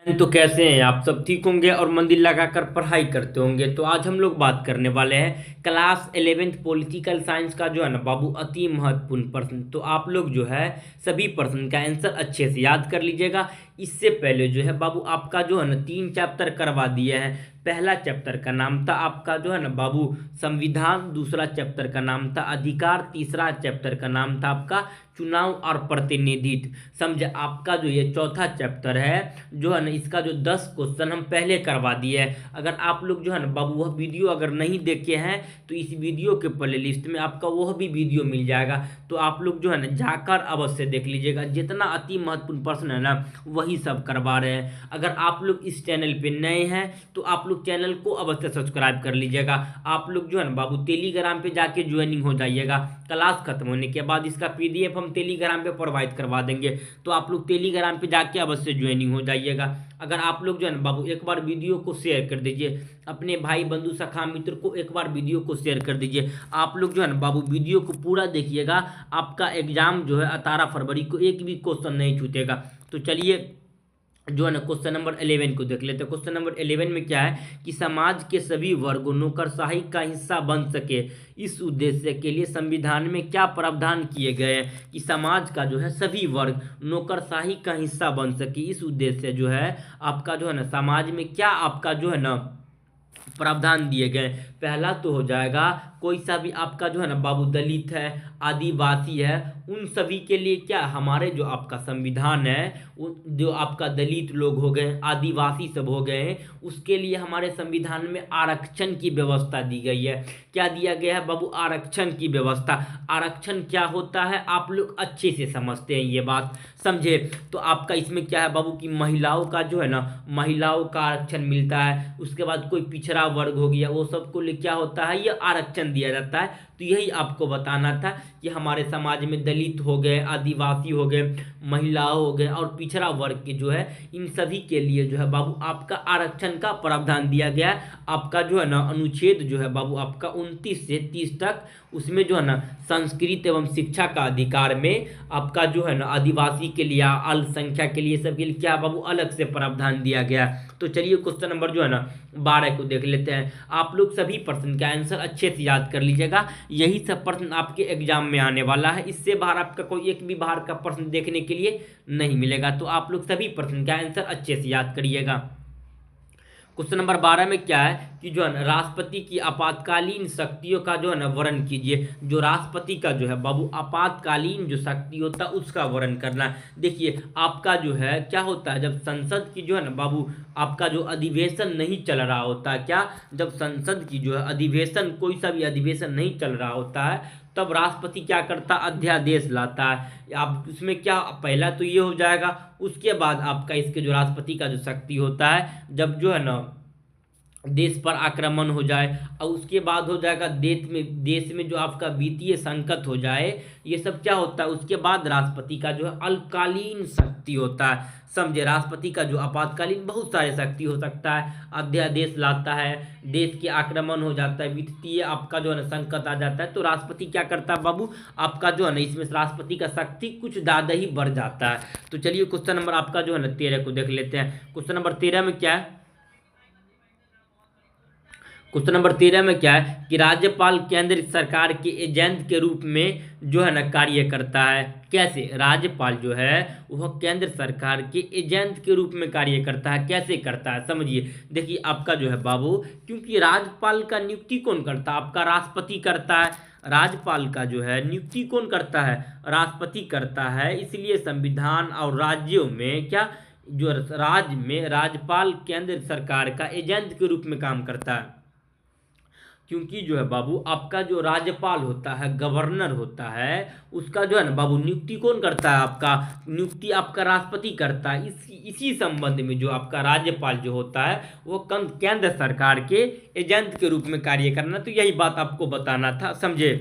तो कैसे हैं आप सब? ठीक होंगे और मंदिर लगाकर पढ़ाई करते होंगे। तो आज हम लोग बात करने वाले हैं क्लास 11th पॉलिटिकल साइंस का जो है ना बाबू अति महत्वपूर्ण प्रश्न। तो आप लोग जो है सभी प्रश्न का आंसर अच्छे से याद कर लीजिएगा। इससे पहले जो है बाबू आपका जो है ना 3 चैप्टर करवा दिए हैं। पहला चैप्टर का नाम था आपका जो है ना बाबू संविधान, दूसरा चैप्टर का नाम था अधिकार, तीसरा चैप्टर का नाम था आपका चुनाव और प्रतिनिधित्व। समझे? आपका जो ये चौथा चैप्टर है जो है ना इसका जो 10 क्वेश्चन हम पहले करवा दिए हैं। अगर आप लोग जो है ना बाबू वह वीडियो अगर नहीं देखे हैं तो इस वीडियो के प्ले लिस्ट में आपका वह भी वीडियो मिल जाएगा। तो आप लोग जो है ना जाकर अवश्य देख लीजिएगा। जितना अति महत्वपूर्ण प्रश्न है ना वही सब करवा रहे हैं। अगर आप लोग इस चैनल पे नए हैं तो आप लोग चैनल को अवश्य सब्सक्राइब कर लीजिएगा। आप लोग जो है ना बाबू टेलीग्राम पे जाके ज्वाइनिंग हो जाइएगा। क्लास खत्म होने के बाद इसका पीडीएफ हम टेलीग्राम पे प्रोवाइड करवा देंगे। तो आप लोग टेलीग्राम पे जाके अवश्य ज्वाइनिंग हो जाइएगा। अगर आप लोग जो है ना बाबू एक बार वीडियो को शेयर कर दीजिए अपने भाई बंधु सखा मित्र को, एक बार वीडियो को शेयर कर दीजिए। आप लोग जो है ना बाबू वीडियो को पूरा देखिएगा। आपका एग्जाम जो है 18 फरवरी को एक भी क्वेश्चन नहीं छूटेगा। तो चलिए जो है ना क्वेश्चन नंबर 11 को देख लेते हैं। क्वेश्चन नंबर 11 में क्या है कि समाज के सभी वर्ग नौकरशाही का हिस्सा बन सके, इस उद्देश्य के लिए संविधान में क्या प्रावधान किए गए हैं कि समाज का जो है सभी वर्ग नौकरशाही का हिस्सा बन सके। इस उद्देश्य से जो है आपका जो है ना समाज में क्या आपका जो है ना प्रावधान दिए गए। पहला तो हो जाएगा कोई सा भी आपका जो है ना बाबू दलित है, आदिवासी है, उन सभी के लिए क्या हमारे जो आपका संविधान है जो आपका दलित लोग हो गए, आदिवासी सब हो गए, उसके लिए हमारे संविधान में आरक्षण की व्यवस्था दी गई है। क्या दिया गया है बाबू? आरक्षण की व्यवस्था। आरक्षण क्या होता है आप लोग अच्छे से समझते हैं ये बात, समझे? तो आपका इसमें क्या है बाबू कि महिलाओं का जो है ना महिलाओं का आरक्षण मिलता है। उसके बाद कोई पिछड़ा वर्ग हो गया वो सबको लिए क्या होता है ये आरक्षण दिया जाता है। तो यही आपको बताना था कि हमारे समाज में दलित हो गए, आदिवासी हो गए, महिलाओं हो गए और पिछड़ा वर्ग के जो है इन सभी के लिए जो है बाबू आपका आरक्षण का प्रावधान दिया गया है। आपका जो है ना अनुच्छेद जो है बाबू आपका 29 से 30 तक उसमें जो है ना संस्कृत एवं शिक्षा का अधिकार में आपका जो है ना आदिवासी के लिए, अल्पसंख्यक के लिए, सबके लिए क्या बाबू अलग से प्रावधान दिया गया। तो चलिए क्वेश्चन नंबर जो है ना 12 को देख लेते हैं। आप लोग सभी प्रश्न का आंसर अच्छे से याद कर लीजिएगा। यही सब प्रश्न आपके एग्जाम में आने वाला है। इससे बाहर आपका कोई एक भी बाहर का प्रश्न देखने के लिए नहीं मिलेगा। तो आप लोग सभी प्रश्न का आंसर अच्छे से याद करिएगा। क्वेश्चन नंबर 12 में क्या है कि जो है ना राष्ट्रपति की आपातकालीन शक्तियों का जो है ना वर्णन कीजिए। जो राष्ट्रपति का जो है बाबू आपातकालीन जो शक्ति होता है उसका वर्णन करना है। देखिए आपका जो है क्या होता है जब संसद की जो है ना बाबू आपका जो अधिवेशन नहीं चल रहा होता है, क्या जब संसद की जो है अधिवेशन कोई सा भी अधिवेशन नहीं चल रहा होता है तब राष्ट्रपति क्या करता है अध्यादेश लाता है। आप उसमें क्या पहला तो ये हो जाएगा, उसके बाद आपका इसके जो राष्ट्रपति का जो शक्ति होता है जब जो है ना देश पर आक्रमण हो जाए और उसके बाद हो जाएगा देश में जो आपका वित्तीय संकट हो जाए, ये सब क्या होता है उसके बाद राष्ट्रपति का जो है अल्पकालीन शक्ति होता है। समझे? राष्ट्रपति का जो आपातकालीन बहुत सारे शक्ति हो सकता है, अध्यादेश लाता है, देश के आक्रमण हो जाता है, वित्तीय आपका जो है ना संकट आ जाता है, तो राष्ट्रपति क्या करता है बाबू आपका जो है ना इसमें राष्ट्रपति का शक्ति कुछ ज़्यादा ही बढ़ जाता है। तो चलिए क्वेश्चन नंबर आपका जो है ना 13 को देख लेते हैं। क्वेश्चन नंबर 13 में क्या है? क्वेश्चन नंबर 13 में क्या है कि राज्यपाल केंद्र सरकार के एजेंट के रूप में जो है ना कार्य करता है। कैसे? राज्यपाल जो है वह केंद्र सरकार के एजेंट के रूप में कार्य करता है। कैसे करता है समझिए। देखिए आपका जो है बाबू क्योंकि राज्यपाल का नियुक्ति कौन करता है? आपका राष्ट्रपति करता है। राज्यपाल का जो है नियुक्ति कौन करता है? राष्ट्रपति करता है। इसलिए संविधान और राज्यों में क्या जो राज्य में राज्यपाल केंद्र सरकार का एजेंट के रूप में काम करता है। क्योंकि जो है बाबू आपका जो राज्यपाल होता है, गवर्नर होता है, उसका जो है ना बाबू नियुक्ति कौन करता है? आपका नियुक्ति आपका राष्ट्रपति करता है। इसी संबंध में जो आपका राज्यपाल जो होता है वो केंद्र सरकार के एजेंट के रूप में कार्य करना, तो यही बात आपको बताना था, समझे?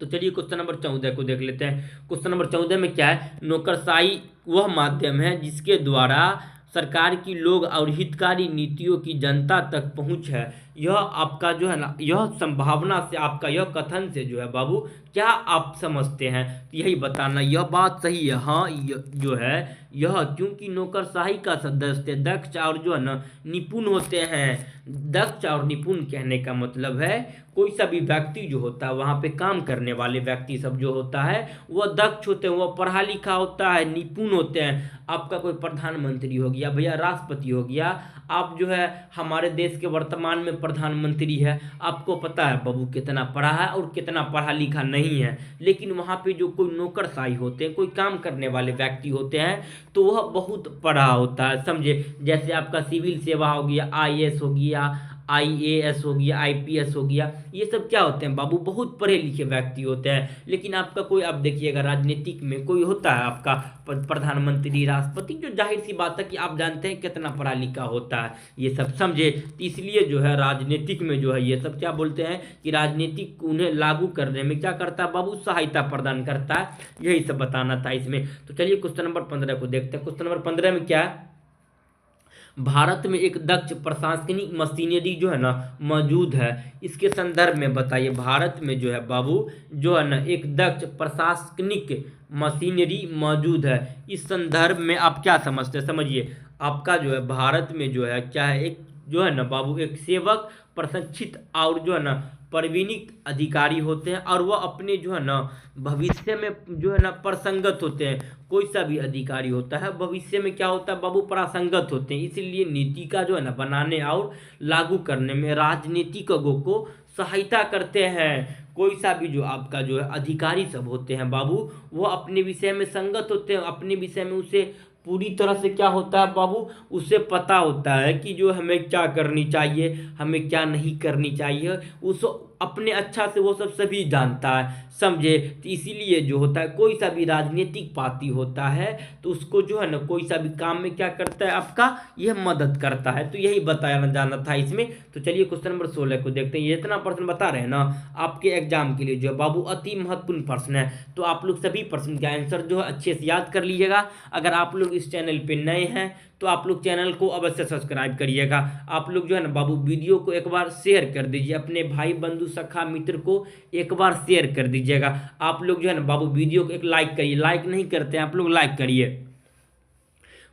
तो चलिए क्वेश्चन नंबर 14 को देख लेते हैं। क्वेश्चन नंबर 14 में क्या है? नौकरशाही वह माध्यम है जिसके द्वारा सरकार की लोग और हितकारी नीतियों की जनता तक पहुंच है। यह आपका जो है ना, यह संभावना से, आपका यह कथन से जो है बाबू क्या आप समझते हैं, तो यही बताना यह बात सही है। हाँ जो है यह, क्योंकि नौकरशाही का सदस्य दक्ष और जो है ना निपुण होते हैं। दक्ष और निपुण कहने का मतलब है कोई सा भी व्यक्ति जो होता है वहाँ पे काम करने वाले व्यक्ति सब जो होता है वह दक्ष होते हैं, वह पढ़ा लिखा होता है, निपुण होते हैं। आपका कोई प्रधानमंत्री हो गया भैया, राष्ट्रपति हो गया, आप जो है हमारे देश के वर्तमान में प्रधानमंत्री है, आपको पता है बाबू कितना पढ़ा है और कितना पढ़ा लिखा नहीं है, लेकिन वहाँ पे जो कोई नौकरशाही होते हैं, कोई काम करने वाले व्यक्ति होते हैं, तो वह बहुत पढ़ा होता है, समझे। जैसे आपका सिविल सेवा हो गया, आईएएस हो गया, आईएएस हो गया, आईपीएस हो गया, ये सब क्या होते हैं बाबू, बहुत पढ़े लिखे व्यक्ति होते हैं। लेकिन आपका कोई, आप देखिएगा राजनीतिक में कोई होता है आपका प्रधानमंत्री, राष्ट्रपति, जो जाहिर सी बात है कि आप जानते हैं कितना पढ़ा लिखा होता है, ये सब समझे। तो इसलिए जो है राजनीतिक में जो है ये सब क्या बोलते हैं कि राजनीतिक उन्हें लागू करने में क्या करता है बाबू, सहायता प्रदान करता है। यही सब बताना था इसमें। तो चलिए क्वेश्चन नंबर 15 को देखते हैं। क्वेश्चन नंबर 15 में क्या है, भारत में एक दक्ष प्रशासनिक मशीनरी जो है ना मौजूद है, इसके संदर्भ में बताइए। भारत में जो है बाबू जो है ना एक दक्ष प्रशासनिक मशीनरी मौजूद है, इस संदर्भ में आप क्या समझते हैं, समझिए। आपका जो है भारत में जो है क्या है, एक जो है ना बाबू एक सेवक, प्रशिक्षित और जो है ना प्रवीणित अधिकारी होते हैं, और वह अपने जो है ना भविष्य में जो है ना प्रसंगत होते हैं। कोई सा भी अधिकारी होता है भविष्य में क्या होता है बाबू, प्रासंगत होते हैं। इसीलिए नीति का जो है ना बनाने और लागू करने में राजनीतिज्ञों को सहायता करते हैं। कोई सा भी जो आपका जो है अधिकारी सब होते हैं बाबू, वो अपने विषय में संगत होते हैं, अपने विषय में उसे पूरी तरह से क्या होता है बाबू, उसे पता होता है कि जो हमें क्या करनी चाहिए, हमें क्या नहीं करनी चाहिए, उस अपने अच्छा से वो सब सभी जानता है, समझे। तो इसीलिए जो होता है कोई सा भी राजनीतिक पार्टी होता है तो उसको जो है ना कोई सा भी काम में क्या करता है आपका, यह मदद करता है। तो यही बताया जाना था इसमें। तो चलिए क्वेश्चन नंबर 16 को देखते हैं। ये इतना प्रश्न बता रहे हैं ना आपके एग्जाम के लिए जो है बाबू अति महत्वपूर्ण प्रश्न है, तो आप लोग सभी प्रश्न के आंसर जो है अच्छे से याद कर लीजिएगा। अगर आप लोग इस चैनल पे नए हैं तो आप लोग चैनल को अवश्य सब्सक्राइब करिएगा। आप लोग जो है ना बाबू वीडियो को एक बार शेयर कर दीजिए, अपने भाई बंधु सखा मित्र को एक बार शेयर कर दीजिएगा। आप लोग जो है ना बाबू वीडियो को एक लाइक करिए, लाइक नहीं करते हैं आप लोग, लाइक करिए।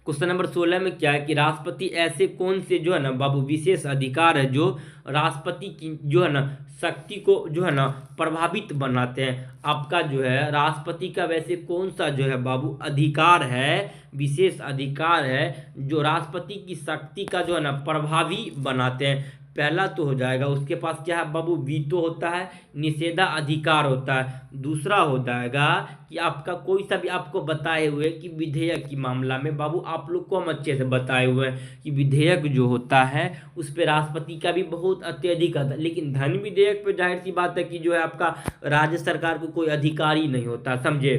क्वेश्चन नंबर 16 में क्या है कि राष्ट्रपति ऐसे कौन से जो है ना बाबू विशेष अधिकार है जो राष्ट्रपति की जो है ना शक्ति को जो है ना प्रभावित बनाते हैं। आपका जो है राष्ट्रपति का वैसे कौन सा जो है बाबू अधिकार है, विशेष अधिकार है जो राष्ट्रपति की शक्ति का जो है ना प्रभावी बनाते हैं। पहला तो हो जाएगा उसके पास क्या है बाबू, वीटो होता है, निषेधाधिकार होता है। दूसरा हो जाएगा कि आपका कोई सा भी आपको बताए हुए कि विधेयक की मामला में बाबू आप लोग को हम अच्छे से बताए हुए हैं कि विधेयक जो होता है उस पर राष्ट्रपति का भी बहुत अत्यधिक आता है। लेकिन धन विधेयक पे जाहिर सी बात है कि जो है आपका राज्य सरकार को कोई अधिकार ही नहीं होता, समझे।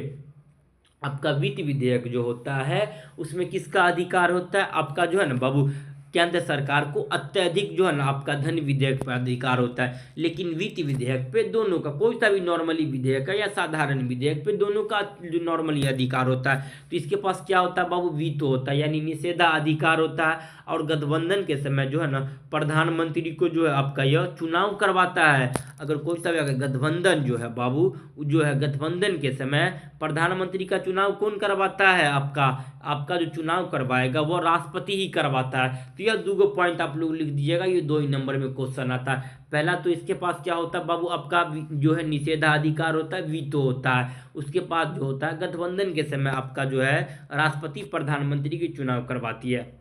आपका वित्त विधेयक जो होता है उसमें किसका अधिकार होता है, आपका जो है ना बाबू केंद्र सरकार को अत्यधिक जो है ना आपका धन विधेयक पर अधिकार होता है। लेकिन वित्त विधेयक पे दोनों का, कोई सा भी नॉर्मली विधेयक है या साधारण विधेयक पे दोनों का जो नॉर्मली अधिकार होता है। तो इसके पास क्या होता है बाबू, वीटो होता है यानी निषेधाधिकार होता है। और गठबंधन के समय जो है ना प्रधानमंत्री को जो है आपका यह चुनाव करवाता है। अगर कोई सा भी अगर गठबंधन जो है बाबू जो है गठबंधन के समय प्रधानमंत्री का चुनाव कौन करवाता है, आपका जो चुनाव करवाएगा वो राष्ट्रपति ही करवाता है। तो यह दो पॉइंट आप लोग लिख दीजिएगा, ये 2 ही नंबर में क्वेश्चन आता है। पहला तो इसके पास क्या होता है बाबू, आपका जो है निषेधाधिकार होता है, वीटो होता है। उसके पास जो होता है गठबंधन के समय आपका जो है राष्ट्रपति प्रधानमंत्री की चुनाव करवाती है।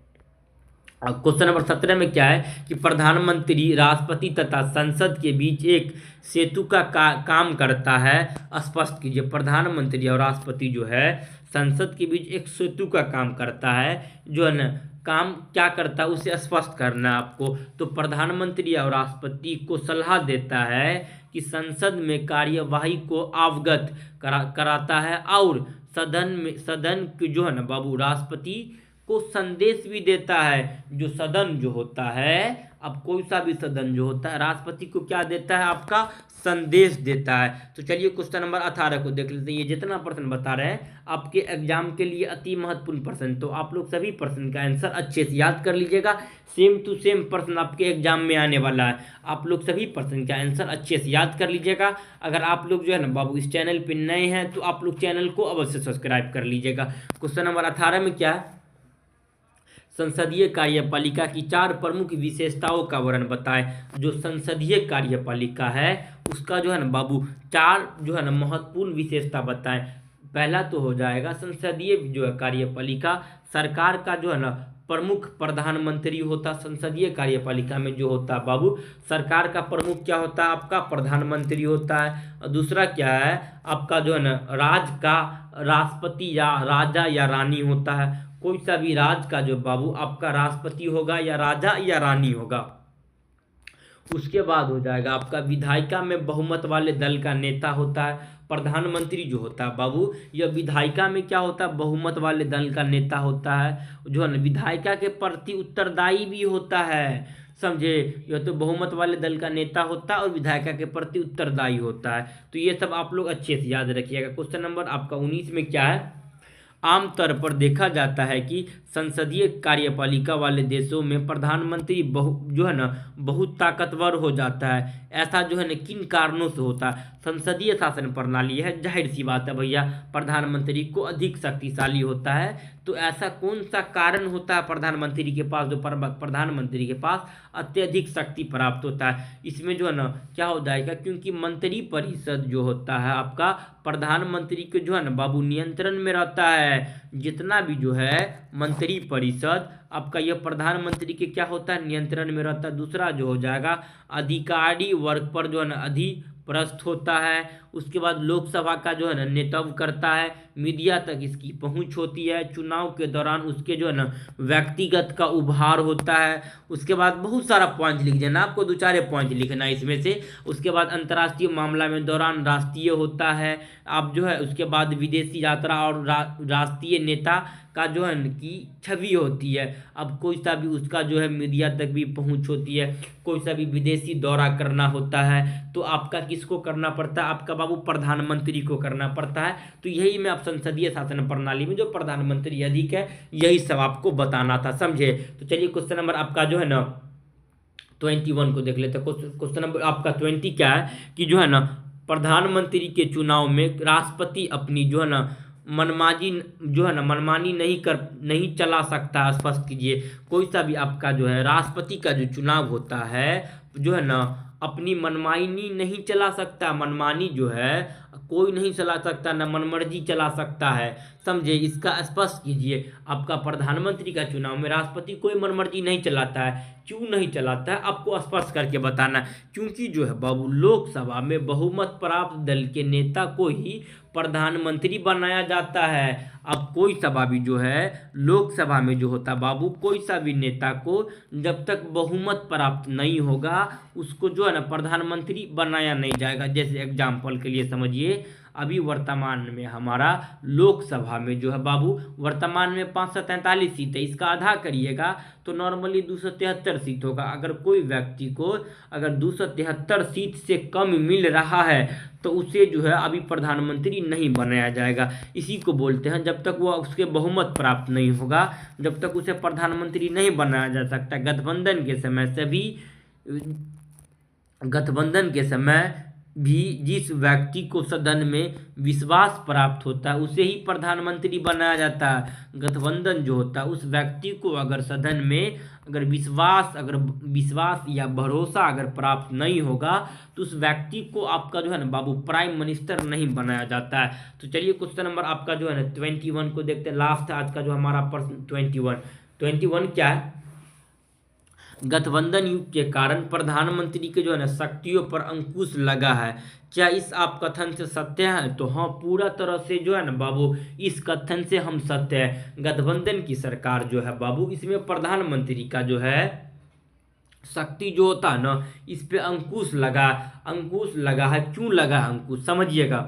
क्वेश्चन नंबर 17 में क्या है कि प्रधानमंत्री राष्ट्रपति तथा संसद के बीच एक सेतु का काम करता है। स्पष्ट कीजिए, प्रधानमंत्री और राष्ट्रपति जो है संसद के बीच एक सेतु का काम करता है, जो है ना काम क्या करता है उसे स्पष्ट करना है आपको। तो प्रधानमंत्री और राष्ट्रपति को सलाह देता है कि संसद में कार्यवाही को अवगत कराता है और सदन की जो है ना बाबू राष्ट्रपति को संदेश भी देता है। जो सदन जो होता है, अब कोई सा भी सदन जो होता है, राष्ट्रपति को क्या देता है, आपका संदेश देता है। तो चलिए क्वेश्चन नंबर 18 को देख लेते हैं। ये जितना प्रश्न बता रहे हैं आपके एग्जाम के लिए अति महत्वपूर्ण प्रश्न, तो आप लोग सभी प्रश्न का आंसर अच्छे से याद कर लीजिएगा। सेम टू सेम प्रश्न आपके एग्जाम में आने वाला है, आप लोग सभी प्रश्न का आंसर अच्छे से याद कर लीजिएगा। अगर आप लोग जो है ना बाबू इस चैनल पर नए हैं तो आप लोग चैनल को अवश्य सब्सक्राइब कर लीजिएगा। क्वेश्चन नंबर 18 में क्या है, संसदीय कार्यपालिका की 4 प्रमुख विशेषताओं का वर्णन बताएं। जो संसदीय कार्यपालिका है उसका जो है ना बाबू 4 जो है ना महत्वपूर्ण विशेषता बताएं। पहला तो हो जाएगा संसदीय जो है कार्यपालिका, सरकार का जो है ना प्रमुख प्रधानमंत्री होता। संसदीय कार्यपालिका में जो होता है बाबू, सरकार का प्रमुख क्या होता है, आपका प्रधानमंत्री होता है। और दूसरा क्या है, आपका जो है ना राज्य का राष्ट्रपति या राजा या रानी होता है। कोई सा भी राज्य का जो बाबू आपका राष्ट्रपति होगा या राजा या रानी होगा। उसके बाद हो जाएगा आपका विधायिका में बहुमत वाले दल का नेता होता है। प्रधानमंत्री जो होता है बाबू, यह विधायिका में क्या होता है, बहुमत वाले दल का नेता होता है, जो है ना विधायिका के प्रति उत्तरदायी भी होता है। समझे, यह तो बहुमत वाले दल का नेता होता है और विधायिका के प्रति उत्तरदायी होता है। तो ये सब आप लोग अच्छे से याद रखिएगा। क्वेश्चन नंबर आपका 19 में क्या है, आमतौर पर देखा जाता है कि संसदीय कार्यपालिका वाले देशों में प्रधानमंत्री जो है ना बहुत ताकतवर हो जाता है। ऐसा जो है ना किन कारणों से होता है, संसदीय शासन प्रणाली है, जाहिर सी बात है भैया प्रधानमंत्री को अधिक शक्तिशाली होता है। तो ऐसा कौन सा कारण होता है प्रधानमंत्री के पास, जो प्रधानमंत्री के पास अत्यधिक शक्ति प्राप्त होता है। इसमें जो है ना क्या हो जाएगा, क्योंकि मंत्री परिषद जो होता है आपका प्रधानमंत्री के जो है ना बाबू नियंत्रण में रहता है। जितना भी जो है मंत्री परिषद आपका यह प्रधानमंत्री के क्या होता है, नियंत्रण में रहता है। दूसरा जो हो जाएगा अधिकारी वर्ग पर जो है ना अधिपृष्ठ होता है। उसके बाद लोकसभा का जो है ना नेतृत्व करता है, मीडिया तक इसकी पहुंच होती है, चुनाव के दौरान उसके जो है ना व्यक्तिगत का उभार होता है। उसके बाद बहुत सारा पॉइंट लिख देना, आपको 2-4 पॉइंट लिखना है इसमें से। उसके बाद अंतर्राष्ट्रीय मामला में दौरान राष्ट्रीय होता है आप जो है। उसके बाद विदेशी यात्रा और राष्ट्रीय नेता का जो है कि छवि होती है। अब कोई सा भी उसका जो है मीडिया तक भी पहुंच होती है। कोई सा भी विदेशी दौरा करना होता है तो आपका किसको करना पड़ता है, आपका बाबू प्रधानमंत्री को करना पड़ता है। तो यही मैं आप संसदीय शासन प्रणाली में जो प्रधानमंत्री अधिक है, यही सब आपको बताना था, समझे। तो चलिए क्वेश्चन नंबर आपका जो है ना 21 को देख लेते हैं। क्वेश्चन नंबर आपका 20 क्या है कि जो है ना प्रधानमंत्री के चुनाव में राष्ट्रपति अपनी जो है ना मनमानी नहीं चला सकता। स्पष्ट कीजिए, कोई सा भी आपका जो है राष्ट्रपति का जो चुनाव होता है जो है ना अपनी मनमानी नहीं चला सकता। मनमानी जो है कोई नहीं चला सकता, ना मनमर्जी चला सकता है, समझे। इसका स्पष्ट कीजिए, आपका प्रधानमंत्री का चुनाव में राष्ट्रपति कोई मनमर्जी नहीं चलाता है। क्यों नहीं चलाता है आपको स्पष्ट करके बताना, क्योंकि जो है बाबू लोकसभा में बहुमत प्राप्त दल के नेता को ही प्रधानमंत्री बनाया जाता है। अब कोई सभा भी जो है लोकसभा में जो होता बाबू, कोई सा भी नेता को जब तक बहुमत प्राप्त नहीं होगा उसको जो है ना प्रधानमंत्री बनाया नहीं जाएगा। जैसे एग्जाम्पल के लिए समझिए, अभी वर्तमान में हमारा लोकसभा में जो है बाबू वर्तमान में 543 सीट है, इसका आधा करिएगा तो नॉर्मली 273 सीट होगा। अगर कोई व्यक्ति को अगर 273 सीट से कम मिल रहा है तो उसे जो है अभी प्रधानमंत्री नहीं बनाया जाएगा। इसी को बोलते हैं जब तक वह उसके बहुमत प्राप्त नहीं होगा, जब तक उसे प्रधानमंत्री नहीं बनाया जा सकता। गठबंधन के समय भी जिस व्यक्ति को सदन में विश्वास प्राप्त होता है उसे ही प्रधानमंत्री बनाया जाता है। गठबंधन जो होता है उस व्यक्ति को अगर सदन में अगर विश्वास या भरोसा अगर प्राप्त नहीं होगा तो उस व्यक्ति को आपका जो है ना बाबू प्राइम मिनिस्टर नहीं बनाया जाता है। तो चलिए क्वेश्चन नंबर आपका जो है ना 21 को देखते हैं। लास्ट आज का जो हमारा प्रश्न 21 क्या है, गठबंधन युग के कारण प्रधानमंत्री के जो है ना शक्तियों पर अंकुश लगा है, क्या इस आप कथन से सत्य है? तो हाँ, पूरा तरह से जो है ना बाबू इस कथन से हम सत्य है। गठबंधन की सरकार जो है बाबू इसमें प्रधानमंत्री का जो है शक्ति जो होता है ना इस पे अंकुश लगा है। क्यों लगा अंकुश, समझिएगा।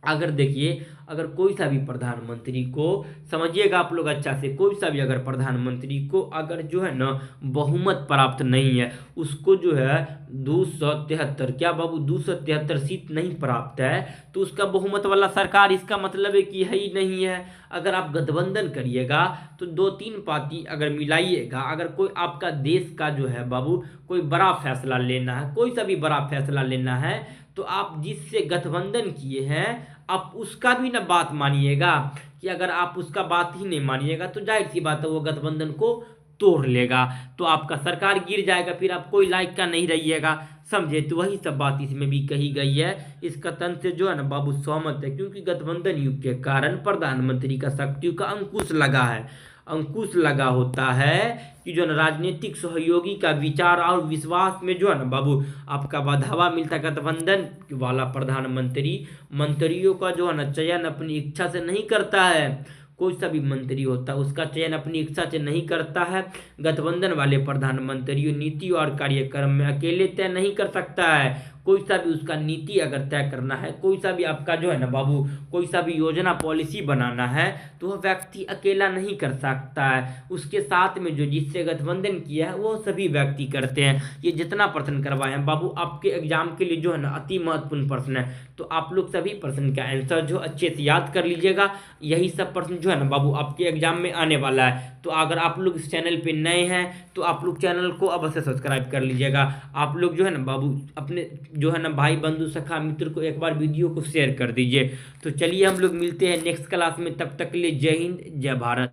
अगर देखिए अगर कोई सा भी प्रधानमंत्री को, समझिएगा आप लोग अच्छा से, कोई सा भी अगर प्रधानमंत्री को अगर जो है ना बहुमत प्राप्त नहीं है, उसको जो है 273, क्या बाबू 273 सीट नहीं प्राप्त है, तो उसका बहुमत वाला सरकार, इसका मतलब है कि है ही नहीं है। अगर आप गठबंधन करिएगा तो दो तीन पार्टी अगर मिलाइएगा, अगर कोई आपका देश का जो है बाबू कोई बड़ा फैसला लेना है, कोई सा भी बड़ा फैसला लेना है, तो आप जिससे गठबंधन किए हैं आप उसका भी ना बात मानिएगा। कि अगर आप उसका बात ही नहीं मानिएगा तो जाहिर सी बात है वो गठबंधन को तोड़ लेगा, तो आपका सरकार गिर जाएगा, फिर आप कोई लायक का नहीं रहिएगा, समझे। तो वही सब बात इसमें भी कही गई है। इस कथन से जो है ना बाबू सहमत है, क्योंकि गठबंधन युग के कारण प्रधानमंत्री का शक्तियों का अंकुश लगा है, अंकुश लगा होता है कि जो है ना राजनीतिक सहयोगी का विचार और विश्वास में जो है ना बाबू आपका बढ़ावा मिलता है। गठबंधन वाला प्रधानमंत्री मंत्रियों का जो है ना चयन अपनी इच्छा से नहीं करता है, कोई सा भी मंत्री होता है उसका चयन अपनी इच्छा से नहीं करता है। गठबंधन वाले प्रधानमंत्री नीति और कार्यक्रम में अकेले तय नहीं कर सकता है, कोई सा भी उसका नीति अगर तय करना है, कोई सा भी आपका जो है ना बाबू कोई सा भी योजना पॉलिसी बनाना है, तो वह व्यक्ति अकेला नहीं कर सकता है, उसके साथ में जो जिससे गठबंधन किया है वो सभी व्यक्ति करते हैं। ये जितना प्रश्न करवाए हैं बाबू आपके एग्जाम के लिए जो है ना अति महत्वपूर्ण प्रश्न है, तो आप लोग सभी प्रश्न का आंसर जो अच्छे से याद कर लीजिएगा। यही सब प्रश्न जो है ना बाबू आपके एग्जाम में आने वाला है। तो अगर आप लोग इस चैनल पे नए हैं तो आप लोग चैनल को अवश्य सब्सक्राइब कर लीजिएगा। आप लोग जो है ना बाबू अपने जो है ना भाई बंधु सखा मित्र को एक बार वीडियो को शेयर कर दीजिए। तो चलिए हम लोग मिलते हैं नेक्स्ट क्लास में, तब तक के लिए जय हिंद जय भारत।